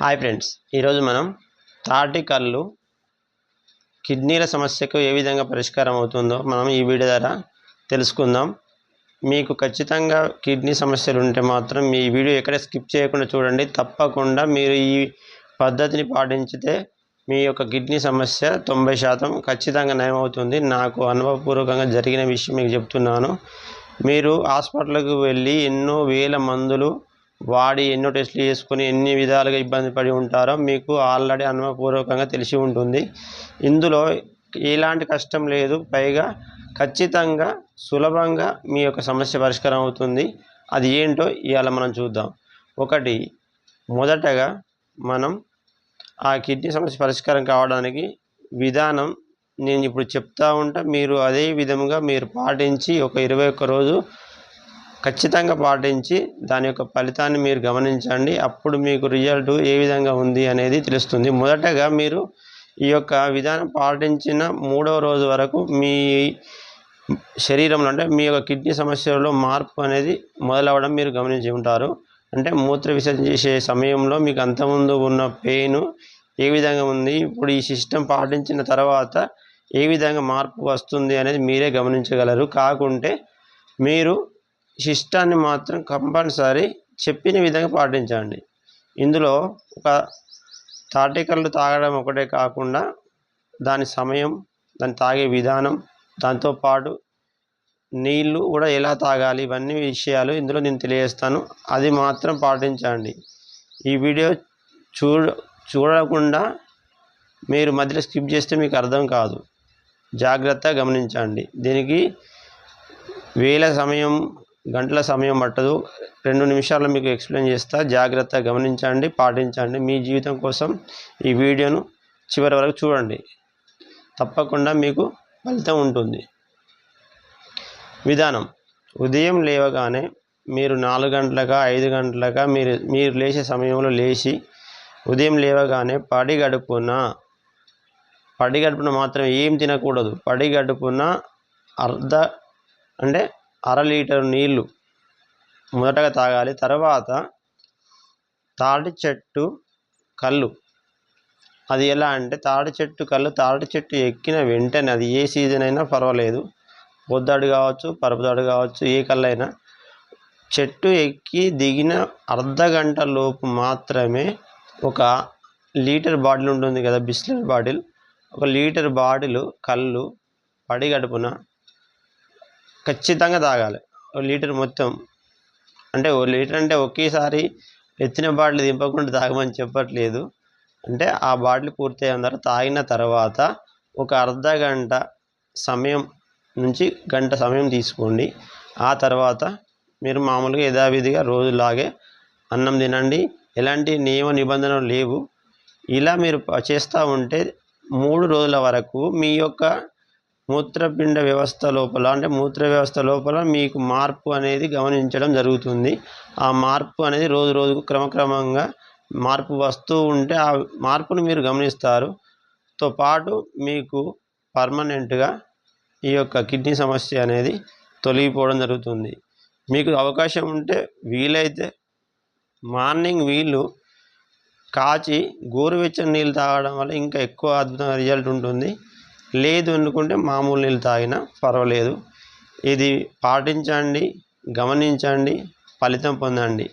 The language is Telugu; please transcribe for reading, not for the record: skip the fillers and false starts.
హాయ్ ఫ్రెండ్స్, ఈరోజు మనం తాటి కళ్ళు కిడ్నీల సమస్యకు ఏ విధంగా పరిష్కారం అవుతుందో మనం ఈ వీడియో ద్వారా తెలుసుకుందాం. మీకు ఖచ్చితంగా కిడ్నీ సమస్యలు ఉంటే మాత్రం ఈ వీడియో ఎక్కడ స్కిప్ చేయకుండా చూడండి. తప్పకుండా మీరు ఈ పద్ధతిని పాటించితే మీ యొక్క కిడ్నీ సమస్య 90% ఖచ్చితంగా నయమవుతుంది. నాకు అనుభవపూర్వకంగా జరిగిన విషయం మీకు చెప్తున్నాను. మీరు హాస్పిటల్కి వెళ్ళి ఎన్నో వేల మందులు వాడి ఎన్నో టెస్టులు చేసుకొని ఎన్ని విధాలుగా ఇబ్బంది పడి ఉంటారో మీకు ఆల్రెడీ అనుభవపూర్వకంగా తెలిసి ఉంటుంది. ఇందులో ఎలాంటి కష్టం లేదు, పైగా ఖచ్చితంగా సులభంగా మీ యొక్క సమస్య పరిష్కారం అవుతుంది. అది ఏంటో ఇవాళ మనం చూద్దాం. మొదటగా మనం ఆ కిడ్నీ సమస్య పరిష్కారం కావడానికి విధానం నేను ఇప్పుడు చెప్తా ఉంటా. మీరు అదే విధంగా మీరు పాటించి ఒక 21 రోజు ఖచ్చితంగా పాటించి దాని యొక్క ఫలితాన్ని మీరు గమనించండి. అప్పుడు మీకు రిజల్ట్ ఏ విధంగా ఉంది అనేది తెలుస్తుంది. మొదటగా మీరు ఈ యొక్క విధానం పాటించిన 3వ రోజు వరకు మీ శరీరంలో అంటే మీ యొక్క కిడ్నీ సమస్యలలో మార్పు అనేది మొదలవడం మీరు గమనించి ఉంటారు. అంటే మూత్ర విసర్జన చేసే సమయంలో మీకు అంతకుముందు ఉన్న పెయిన్ ఏ విధంగా ఉంది, ఇప్పుడు ఈ సిస్టమ్ పాటించిన తర్వాత ఏ విధంగా మార్పు వస్తుంది అనేది మీరే గమనించగలరు. కాకుంటే మీరు సిస్టాన్ని మాత్రం కంపల్సరీ చెప్పిన విధంగా పాటించండి. ఇందులో ఒక తాటి కళ్ళు తాగడం ఒకటే కాకుండా దాని సమయం, దాన్ని తాగే విధానం, దాంతోపాటు నీళ్ళు కూడా ఎలా తాగాలి, ఇవన్నీ విషయాలు ఇందులో నేను తెలియజేస్తాను. అది మాత్రం పాటించండి. ఈ వీడియో చూడకుండా మీరు మధ్యలో స్కిప్ చేస్తే మీకు అర్థం కాదు. జాగ్రత్తగా గమనించండి. దీనికి గంటల సమయం పట్టదు. 2 నిమిషాల్లో మీకు ఎక్స్ప్లెయిన్ చేస్తా. జాగ్రత్తగా గమనించండి, పాటించండి. మీ జీవితం కోసం ఈ వీడియోను చివరి వరకు చూడండి. తప్పకుండా మీకు ఫలితం ఉంటుంది. విధానం: ఉదయం లేవగానే మీరు 4 గంటలకా 5 గంటలకా మీరు లేచే సమయంలో లేచి ఉదయం లేవగానే పడిగడుపున మాత్రం ఏం తినకూడదు. పడిగడుపున అర లీటర్ నీళ్ళు మొదటగా తాగాలి. తర్వాత తాటి చెట్టు కళ్ళు. అది ఎలా అంటే తాటి చెట్టు ఎక్కిన వెంటనే, అది ఏ సీజన్ అయినా పర్వాలేదు, పొద్దాడు కావచ్చు, పరపదాడు కావచ్చు, ఏ కళ్ళైనా, చెట్టు ఎక్కి దిగిన అర్ధగంట లోపు మాత్రమే 1 లీటర్ బాటిల్ ఉంటుంది కదా, బిస్లరీ బాటిల్, 1 లీటర్ బాటిల్ కళ్ళు పడిగడుపున ఖచ్చితంగా తాగాలి. 1 లీటర్ మొత్తం అంటే 1 లీటర్ అంటే ఒకేసారి ఎత్తిన బాటిల్ దింపకుండా తాగమని చెప్పట్లేదు. అంటే ఆ బాటిల్ పూర్తయ్యేంత తాగిన తర్వాత ఒక అర్ధగంట సమయం నుంచి గంట సమయం తీసుకోండి. ఆ తర్వాత మీరు మామూలుగా యథావిధిగా రోజులాగే అన్నం తినండి. ఎలాంటి నియమ నిబంధనలు లేవు. ఇలా మీరు చేస్తూ ఉంటే 3 రోజుల వరకు మీ యొక్క మూత్ర వ్యవస్థ లోపల మీకు మార్పు అనేది గమనించడం జరుగుతుంది. ఆ మార్పు అనేది రోజు రోజుకు క్రమక్రమంగా మార్పు వస్తూ ఉంటే ఆ మార్పును మీరు గమనిస్తారు. తో పాటు మీకు పర్మనెంట్గా ఈ యొక్క కిడ్నీ సమస్య అనేది తొలగిపోవడం జరుగుతుంది. మీకు అవకాశం ఉంటే వీలైతే మార్నింగ్ కాచి గోరువెచ్చని నీళ్ళు తాగడం వల్ల ఇంకా ఎక్కువ అద్భుతమైన రిజల్ట్ ఉంటుంది. లేదు అనుకుంటే మామూలు నీళ్ళు తాగినా పర్వాలేదు. ఇది పాటించండి, గమనించండి, ఫలితం పొందండి.